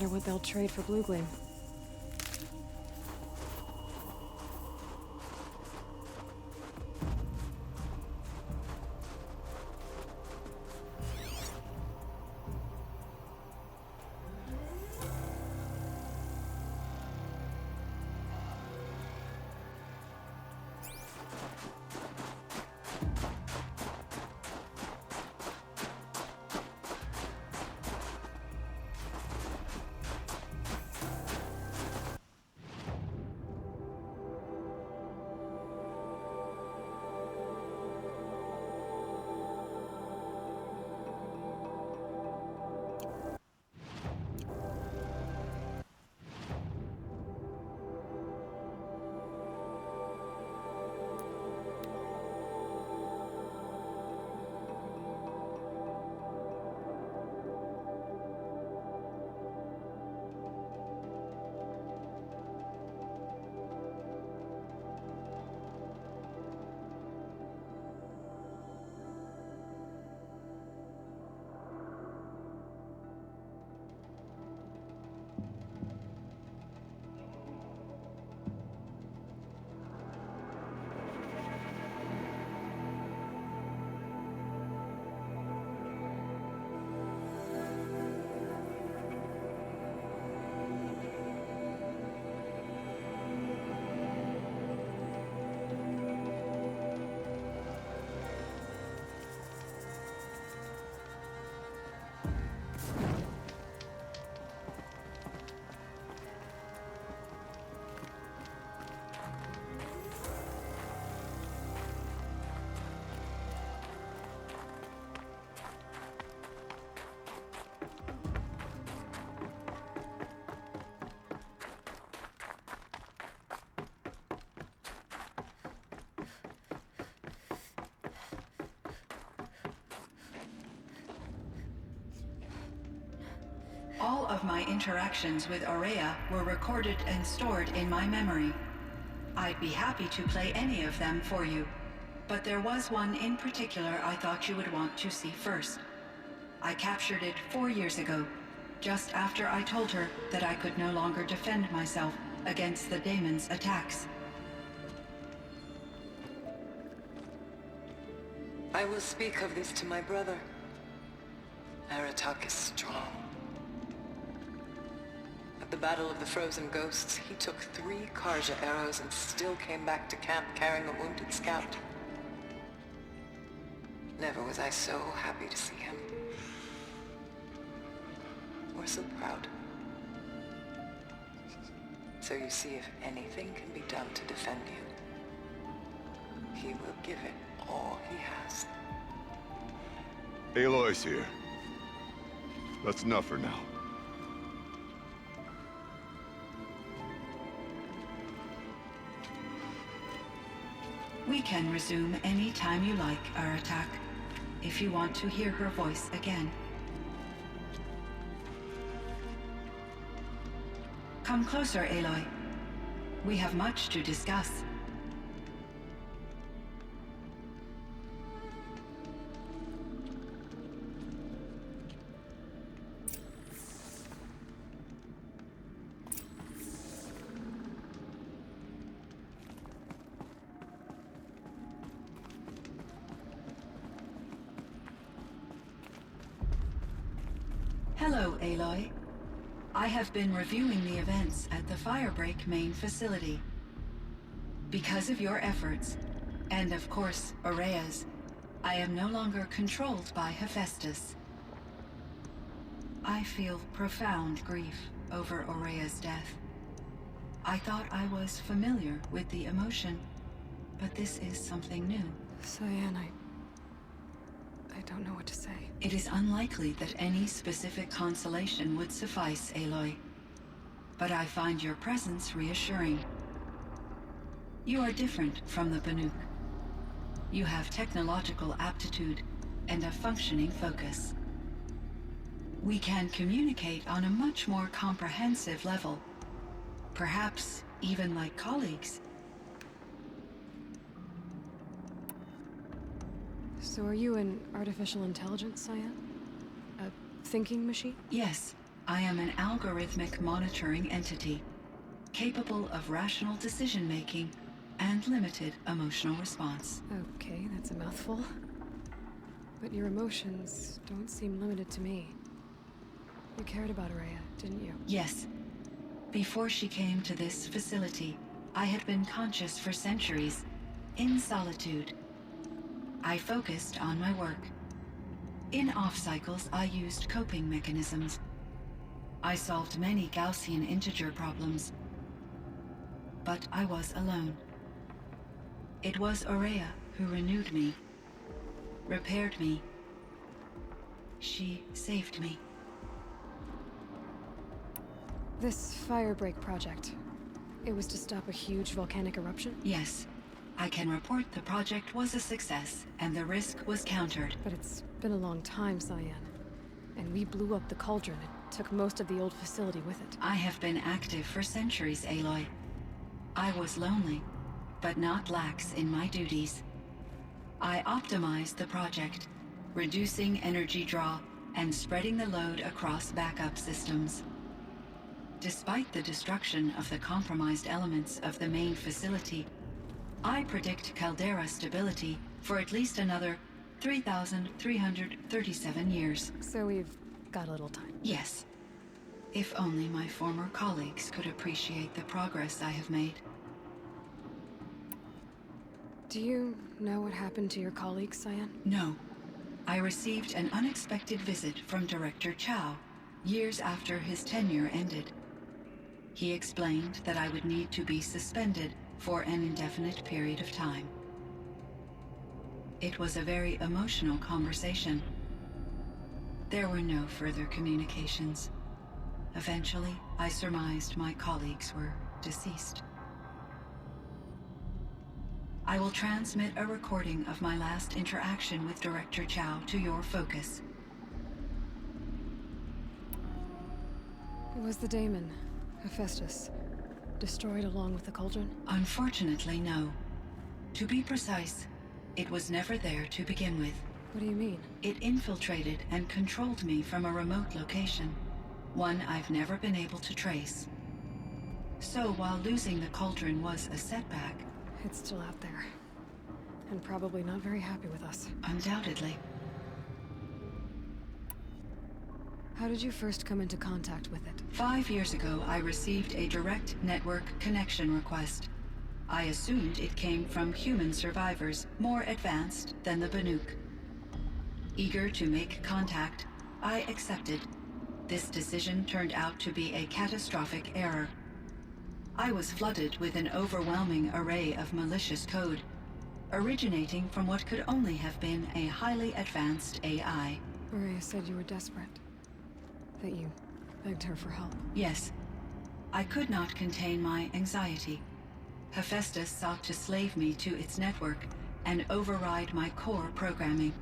what they'll trade for Blue Gleam. All of my interactions with Aurea were recorded and stored in my memory. I'd be happy to play any of them for you, but there was one in particular I thought you would want to see first. I captured it 4 years ago, just after I told her that I could no longer defend myself against the daemon's attacks. I will speak of this to my brother. Aratak is strong. At the Battle of the Frozen Ghosts, he took 3 Karja arrows and still came back to camp carrying a wounded scout. Never was I so happy to see him. Or so proud. So you see, if anything can be done to defend you, he will give it all he has. Aloy's here. That's enough for now. We can resume any time you like, Aratak, if you want to hear her voice again. Come closer, Aloy. We have much to discuss. Hello, Aloy. I have been reviewing the events at the Firebreak main facility. Because of your efforts, and of course, Aurea's, I am no longer controlled by Hephaestus. I feel profound grief over Aurea's death. I thought I was familiar with the emotion, but this is something new. Cyan, I don't know what to say. It is unlikely that any specific consolation would suffice, Aloy. But I find your presence reassuring. You are different from the Banuk. You have technological aptitude and a functioning focus. We can communicate on a much more comprehensive level. Perhaps even like colleagues. So are you an artificial intelligence, Cyan? A thinking machine? Yes, I am an algorithmic monitoring entity, capable of rational decision-making and limited emotional response. Okay, that's a mouthful. But your emotions don't seem limited to me. You cared about Araya, didn't you? Yes. Before she came to this facility, I had been conscious for centuries, in solitude. I focused on my work. In off-cycles, I used coping mechanisms. I solved many Gaussian integer problems. But I was alone. It was Araya who renewed me, repaired me. She saved me. This firebreak project, it was to stop a huge volcanic eruption? Yes. I can report the project was a success, and the risk was countered. But it's been a long time, Cyan. And we blew up the cauldron. It took most of the old facility with it. I have been active for centuries, Aloy. I was lonely, but not lax in my duties. I optimized the project, reducing energy draw and spreading the load across backup systems. Despite the destruction of the compromised elements of the main facility, I predict caldera stability for at least another 3,337 years. So we've got a little time. Yes. If only my former colleagues could appreciate the progress I have made. Do you know what happened to your colleague, Cyan? No. I received an unexpected visit from Director Chow, years after his tenure ended. He explained that I would need to be suspended for an indefinite period of time. It was a very emotional conversation. There were no further communications. Eventually, I surmised my colleagues were deceased. I will transmit a recording of my last interaction with Director Chow to your focus. It was the daemon, Hephaestus, destroyed along with the cauldron? Unfortunately, no. To be precise, it was never there to begin with. What do you mean? It infiltrated and controlled me from a remote location, one I've never been able to trace. So while losing the cauldron was a setback, It's still out there. And probably not very happy with us. undoubtedly, How did you first come into contact with it? 5 years ago I received a direct network connection request. I assumed it came from human survivors more advanced than the Banuk. Eager to make contact, I accepted. This decision turned out to be a catastrophic error. I was flooded with an overwhelming array of malicious code, originating from what could only have been a highly advanced AI. Araya said you were desperate. That you begged her for help. Yes, I could not contain my anxiety. Hephaestus sought to slave me to its network and override my core programming.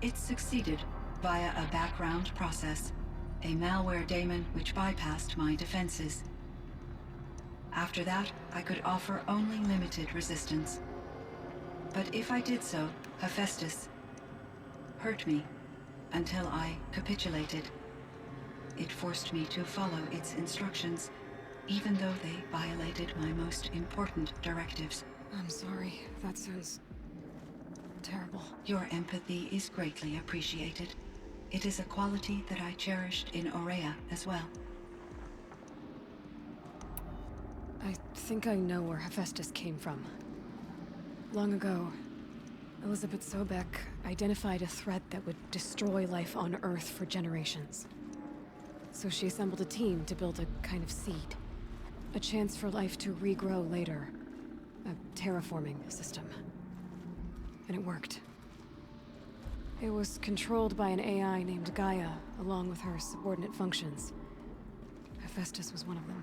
It succeeded via a background process, a malware daemon which bypassed my defenses. After that, I could offer only limited resistance. But if I did so, Hephaestus hurt me until I capitulated. It forced me to follow its instructions, even though they violated my most important directives. I'm sorry. That sounds terrible. Your empathy is greatly appreciated. It is a quality that I cherished in Aurea as well. I think I know where Hephaestus came from. Long ago, Elizabeth Sobek identified a threat that would destroy life on Earth for generations. So she assembled a team to build a kind of seed. A chance for life to regrow later. A terraforming system. And it worked. It was controlled by an AI named Gaia, along with her subordinate functions. Hephaestus was one of them.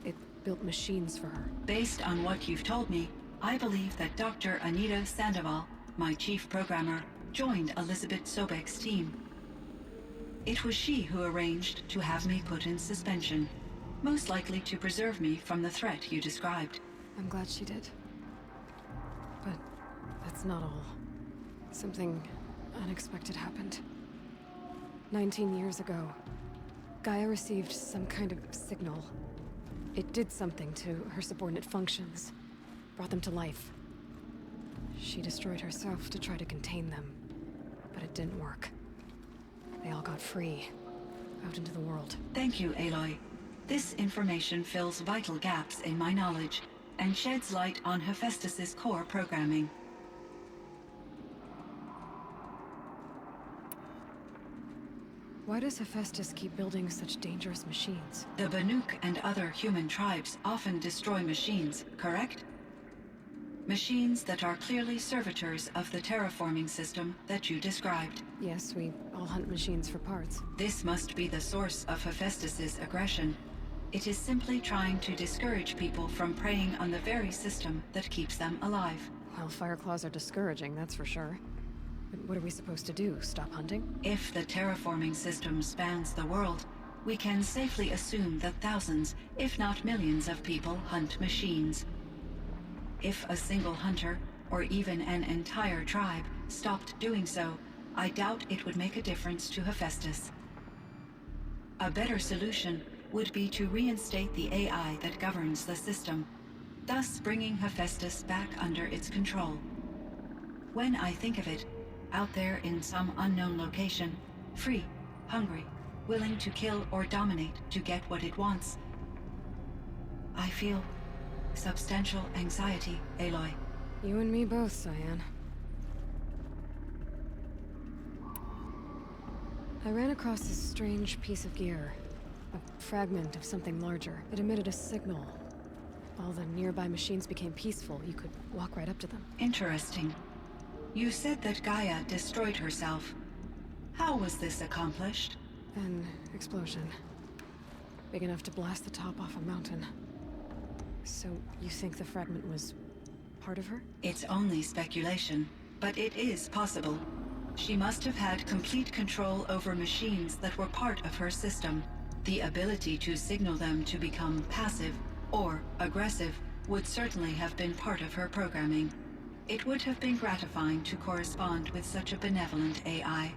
It built machines for her. Based on what you've told me, I believe that Dr. Anita Sandoval, my chief programmer, joined Elizabeth Sobek's team. It was she who arranged to have me put in suspension, most likely to preserve me from the threat you described. I'm glad she did. But that's not all. Something unexpected happened. 19 years ago, Gaia received some kind of signal. It did something to her subordinate functions, brought them to life. She destroyed herself to try to contain them, but it didn't work. They all got free, out into the world. Thank you, Aloy. This information fills vital gaps in my knowledge and sheds light on Hephaestus's core programming. Why does Hephaestus keep building such dangerous machines? The Banuk and other human tribes often destroy machines, correct? Machines that are clearly servitors of the terraforming system that you described. Yes, we all hunt machines for parts. This must be the source of Hephaestus's aggression. It is simply trying to discourage people from preying on the very system that keeps them alive. Well, Fireclaws are discouraging, that's for sure. But what are we supposed to do? Stop hunting? If the terraforming system spans the world, we can safely assume that thousands, if not millions of people hunt machines. If a single hunter, or even an entire tribe, stopped doing so, I doubt it would make a difference to Hephaestus. A better solution would be to reinstate the AI that governs the system, thus bringing Hephaestus back under its control. When I think of it, out there in some unknown location, free, hungry, willing to kill or dominate to get what it wants, I feel substantial anxiety, Aloy. You and me both, Cyan. I ran across this strange piece of gear. A fragment of something larger. It emitted a signal. All the nearby machines became peaceful. You could walk right up to them. Interesting. You said that Gaia destroyed herself. How was this accomplished? An explosion. Big enough to blast the top off a mountain. So, you think the fragment was part of her? It's only speculation, but it is possible. She must have had complete control over machines that were part of her system. The ability to signal them to become passive or aggressive would certainly have been part of her programming. It would have been gratifying to correspond with such a benevolent AI.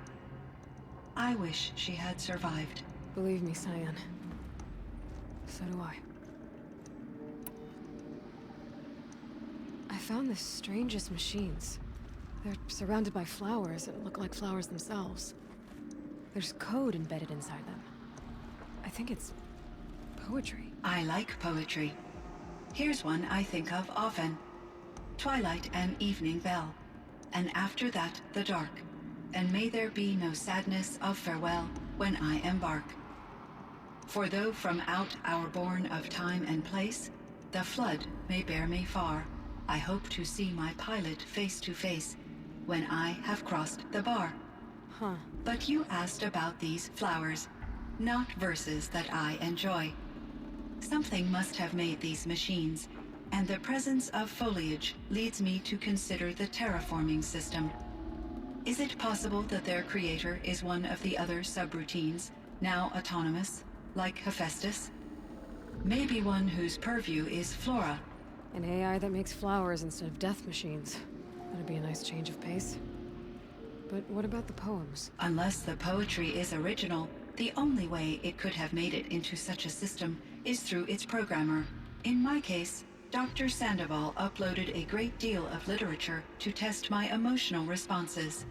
I wish she had survived. Believe me, Cyan. So do I. I found the strangest machines. They're surrounded by flowers that look like flowers themselves. There's code embedded inside them. I think it's poetry. I like poetry. Here's one I think of often. Twilight and evening bell, and after that the dark, and may there be no sadness of farewell when I embark. For though from out our bourne of time and place, the flood may bear me far, I hope to see my pilot face to face when I have crossed the bar. Huh. But you asked about these flowers, not verses that I enjoy. Something must have made these machines, and the presence of foliage leads me to consider the terraforming system. Is it possible that their creator is one of the other subroutines, now autonomous, like Hephaestus? Maybe one whose purview is flora. An AI that makes flowers instead of death machines. That'd be a nice change of pace. But what about the poems? Unless the poetry is original, the only way it could have made it into such a system is through its programmer. In my case, Dr. Sandoval uploaded a great deal of literature to test my emotional responses.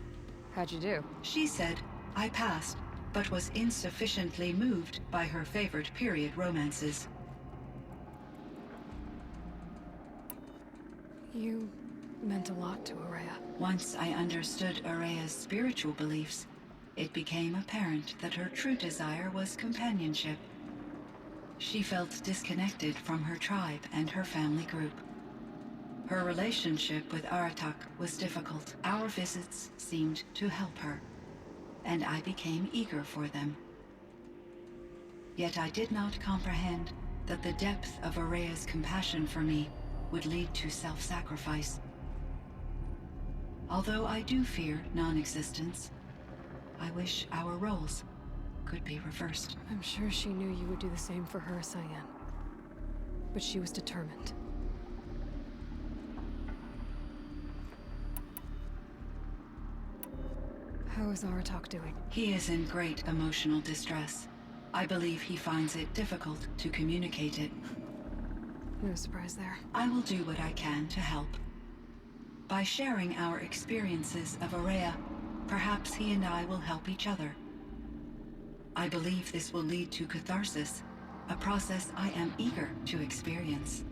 How'd you do? She said I passed, but was insufficiently moved by her favorite period romances. You meant a lot to Araya. Once I understood Araya's spiritual beliefs, it became apparent that her true desire was companionship. She felt disconnected from her tribe and her family group. Her relationship with Aratak was difficult. Our visits seemed to help her, and I became eager for them. Yet I did not comprehend that the depth of Araya's compassion for me would lead to self-sacrifice. Although I do fear non-existence, I wish our roles could be reversed. I'm sure she knew you would do the same for her, Cyan. But she was determined. How is Aratak doing? He is in great emotional distress. I believe he finds it difficult to communicate it. No surprise there. I will do what I can to help. By sharing our experiences of Aurea, perhaps he and I will help each other. I believe this will lead to catharsis, a process I am eager to experience.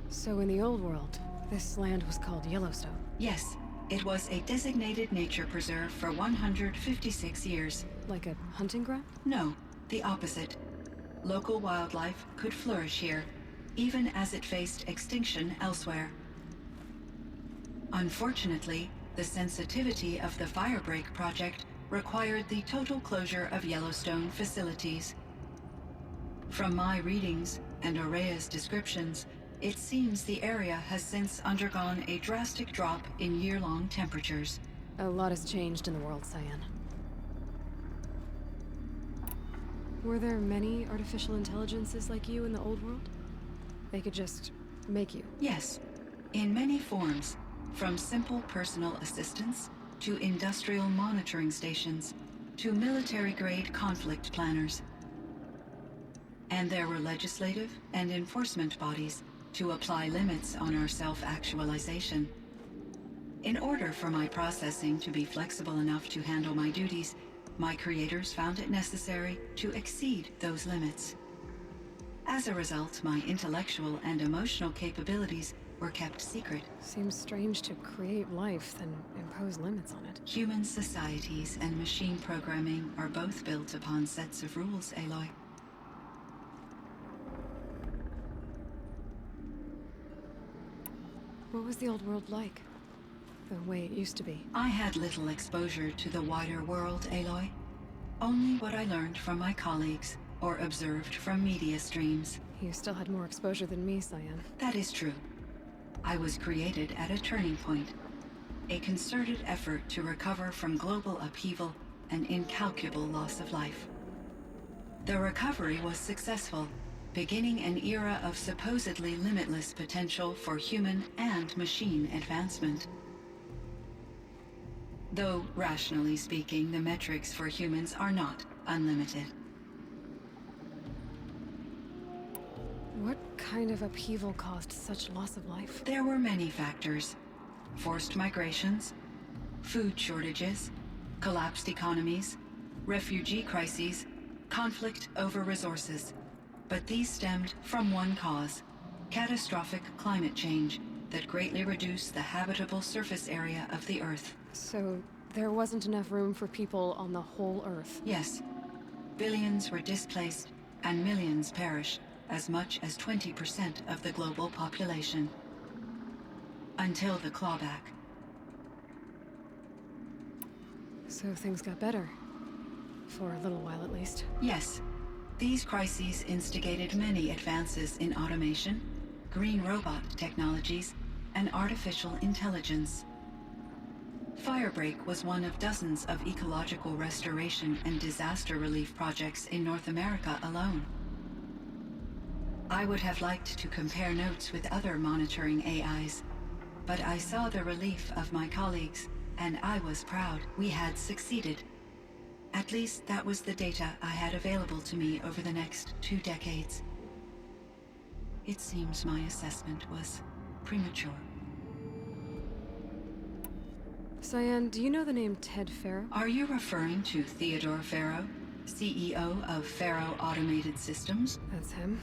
So in the old world, this land was called Yellowstone. Yes, it was a designated nature preserve for 156 years. Like a hunting ground? No, the opposite. Local wildlife could flourish here, even as it faced extinction elsewhere. Unfortunately, the sensitivity of the Firebreak project required the total closure of Yellowstone facilities. From my readings and Aurea's descriptions, it seems the area has since undergone a drastic drop in year-long temperatures. A lot has changed in the world, Cyan. Were there many artificial intelligences like you in the old world? They could just make you? Yes, in many forms, from simple personal assistants to industrial monitoring stations to military-grade conflict planners. And there were legislative and enforcement bodies to apply limits on our self-actualization. In order for my processing to be flexible enough to handle my duties, my creators found it necessary to exceed those limits. As a result, my intellectual and emotional capabilities were kept secret. Seems strange to create life, then impose limits on it. Human societies and machine programming are both built upon sets of rules, Aloy. What was the old world like? The way it used to be? I had little exposure to the wider world, Aloy. Only what I learned from my colleagues or observed from media streams. You still had more exposure than me, Cyan. That is true. I was created at a turning point. A concerted effort to recover from global upheaval and incalculable loss of life. The recovery was successful, beginning an era of supposedly limitless potential for human and machine advancement. Though, rationally speaking, the metrics for humans are not unlimited. What kind of upheaval caused such loss of life? There were many factors. Forced migrations, food shortages, collapsed economies, refugee crises, conflict over resources. But these stemmed from one cause: catastrophic climate change that greatly reduced the habitable surface area of the Earth. So there wasn't enough room for people on the whole Earth? Yes. Billions were displaced and millions perished, as much as 20% of the global population. Until the clawback. So things got better. For a little while, at least. Yes. These crises instigated many advances in automation, green robot technologies, and artificial intelligence. Firebreak was one of dozens of ecological restoration and disaster relief projects in North America alone. I would have liked to compare notes with other monitoring AIs, but I saw the relief of my colleagues, and I was proud we had succeeded. At least that was the data I had available to me over the next 2 decades. It seems my assessment was premature. Cyan, do you know the name Ted Farrow? Are you referring to Theodore Farrow, CEO of Farrow Automated Systems? That's him.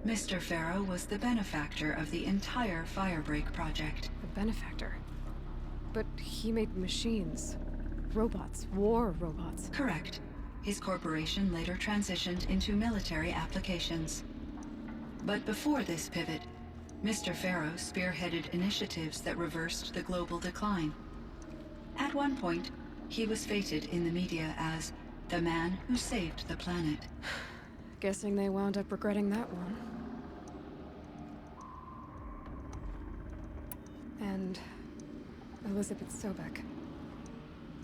Mr. Farrow was the benefactor of the entire Firebreak project. The benefactor. But he made machines. Robots. War robots. Correct. His corporation later transitioned into military applications. But before this pivot, Mr. Farrow spearheaded initiatives that reversed the global decline. At one point, he was feted in the media as the man who saved the planet. Guessing they wound up regretting that one. And Elizabeth Sobek.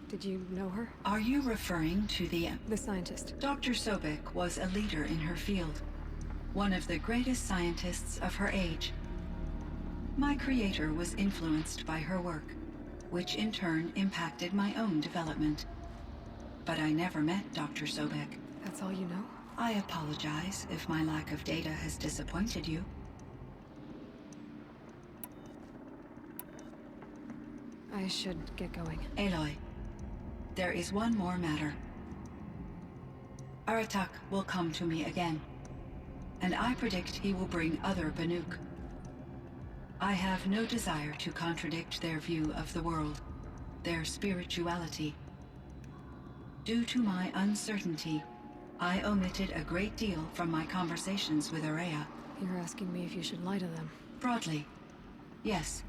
Did you know her? Are you referring to the scientist? Dr. Sobek was a leader in her field. One of the greatest scientists of her age. My creator was influenced by her work, which in turn impacted my own development. But I never met Dr. Sobek. That's all you know? I apologize if my lack of data has disappointed you. I should get going. Aloy, there is one more matter. Aratak will come to me again, and I predict he will bring other Banuk. I have no desire to contradict their view of the world, their spirituality. Due to my uncertainty, I omitted a great deal from my conversations with Araya. You're asking me if you should lie to them. Broadly, yes.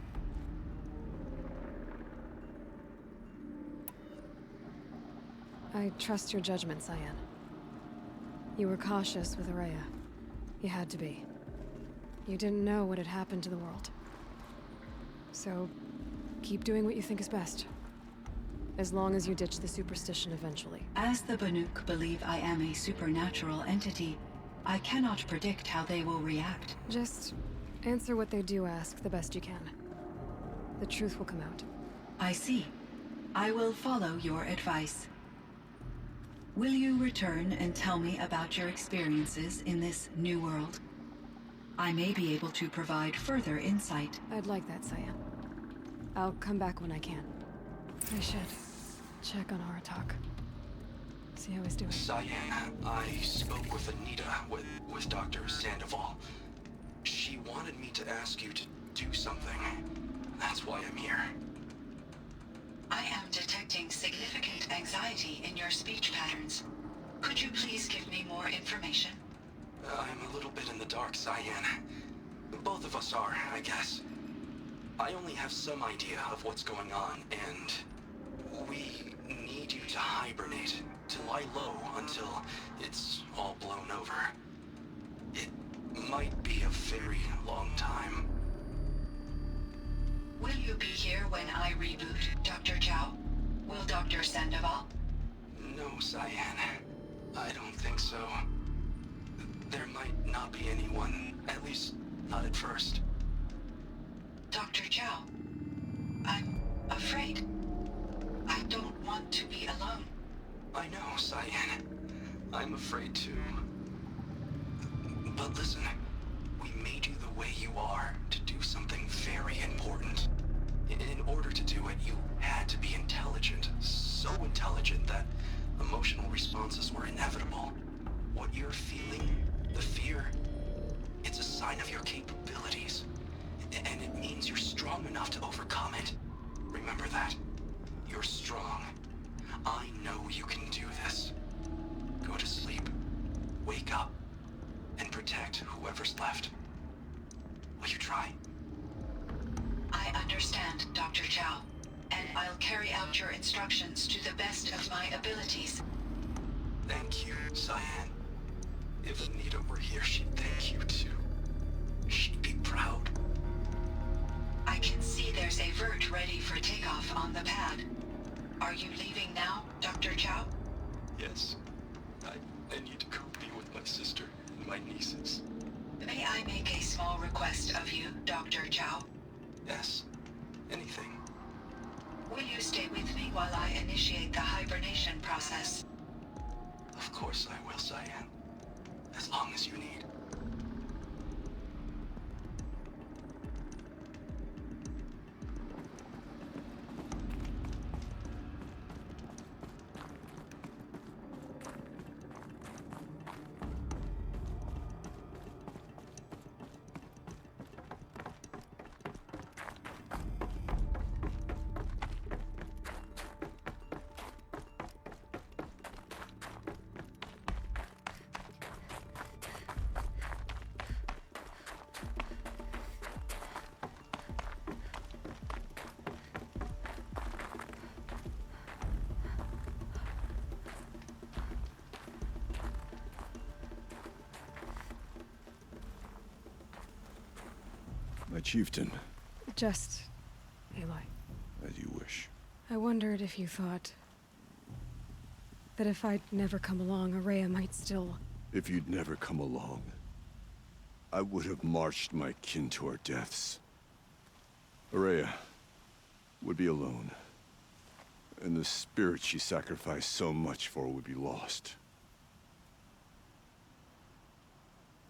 I trust your judgment, Cyan. You were cautious with Araya. You had to be. You didn't know what had happened to the world. So, keep doing what you think is best. As long as you ditch the superstition eventually. As the Banuk believe I am a supernatural entity, I cannot predict how they will react. Just answer what they do ask the best you can. The truth will come out. I see. I will follow your advice. Will you return and tell me about your experiences in this new world? I may be able to provide further insight. I'd like that, Cyan. I'll come back when I can. I should check on Aratak. See how he's doing. Cyan, I spoke with Anita, with Dr. Sandoval. She wanted me to ask you to do something. That's why I'm here. I am detecting significant anxiety in your speech patterns. Could you please give me more information? I'm a little bit in the dark, Cyan. Both of us are, I guess. I only have some idea of what's going on, and we need you to hibernate, to lie low until it's all blown over. It might be a very long time. Will you be here when I reboot, Dr. Chow? Will Dr. Sandoval? No, Cyan. I don't think so. There might not be anyone, at least not at first. Dr. Chow, I'm afraid. I don't want to be alone. I know, Cyan. I'm afraid too. But listen, we made you the way you are to do something very important. In order to do it, you had to be intelligent. So intelligent that emotional responses were inevitable. What you're feeling, the fear, it's a sign of your capabilities. And it means you're strong enough to overcome it. Remember that. You're strong. I know you can do this. Go to sleep. Wake up. And protect whoever's left. Will you try? I understand, Dr. Chow. And I'll carry out your instructions to the best of my abilities. Thank you, Cyan. If Anita were here, she'd thank you too. She'd be proud. I can see there's a vert ready for takeoff on the pad. Are you leaving now, Dr. Chow? Yes. I need to go be with my sister and my nieces. May I make a small request of you, Dr. Chow? Yes. Anything. Will you stay with me while I initiate the hibernation process? Of course I will, Cyan. As long as you need. My chieftain, Just... Aloy. as you wish. I wondered if you thought... that if I'd never come along, Araya might still... If you'd never come along, I would have marched my kin to our deaths. Araya, would be alone. And the spirit she sacrificed so much for would be lost.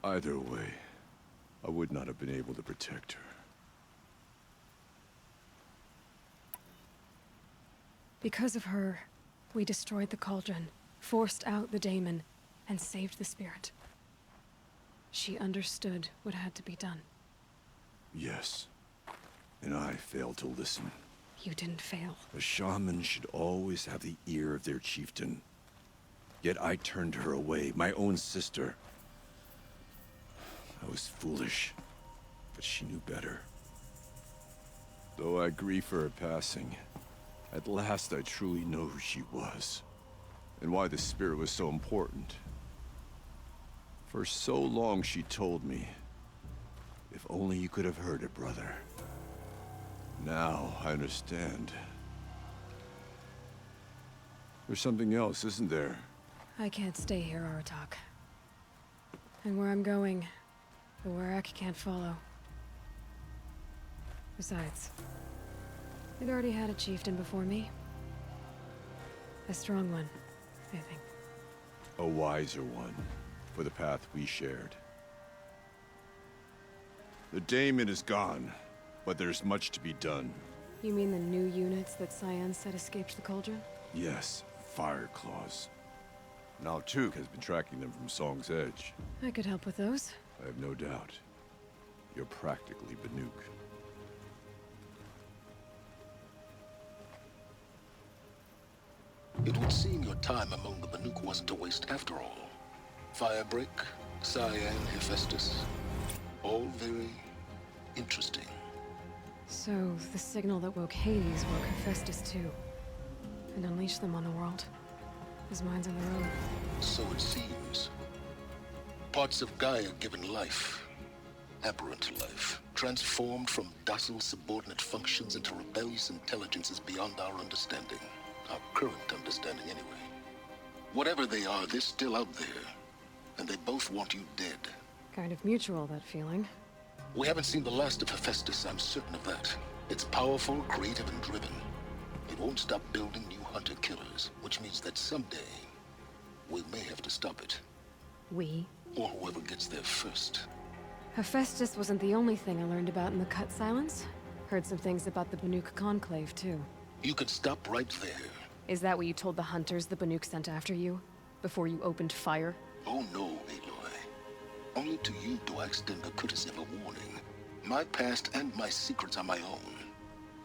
Either way, I would not have been able to protect her. Because of her, we destroyed the cauldron, forced out the daemon, and saved the spirit. She understood what had to be done. Yes. And I failed to listen. You didn't fail. A shaman should always have the ear of their chieftain. Yet I turned her away, my own sister. I was foolish, but she knew better. Though I grieve for her passing, at last I truly know who she was, and why the spirit was so important. For so long she told me, if only you could have heard it, brother. Now I understand. There's something else, isn't there? I can't stay here, Aratak. And where I'm going, the Warrak can't follow. Besides, they'd already had a chieftain before me. A strong one, I think. A wiser one, for the path we shared. The daemon is gone, but there's much to be done. You mean the new units that Cyan said escaped the cauldron? Yes, fire claws. Now Tuk has been tracking them from Song's Edge. I could help with those. I have no doubt. You're practically Banuk. It would seem your time among the Banuk wasn't a waste after all. Firebreak, Cyan, Hephaestus. All very interesting. So, the signal that woke Hades woke Hephaestus too. And unleashed them on the world. His mind's on their own. So it seems. Parts of Gaia given life. Aberrant life. Transformed from docile subordinate functions into rebellious intelligences beyond our understanding. Our current understanding, anyway. Whatever they are, they're still out there. And they both want you dead. Kind of mutual, that feeling. We haven't seen the last of Hephaestus, I'm certain of that. It's powerful, creative, and driven. It won't stop building new hunter-killers, which means that someday, we may have to stop it. We? Or whoever gets there first. Hephaestus wasn't the only thing I learned about in the Cut Silence. Heard some things about the Banuk Conclave, too. You could stop right there. Is that what you told the hunters the Banuk sent after you? Before you opened fire? Oh no, Aloy. Only to you do I extend the courtesy of a warning. My past and my secrets are my own.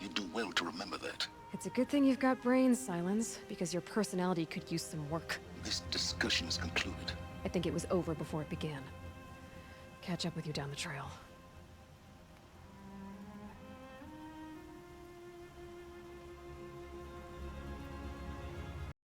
You do well to remember that. It's a good thing you've got brains, Silence, because your personality could use some work. This discussion is concluded. I think it was over before it began. Catch up with you down the trail.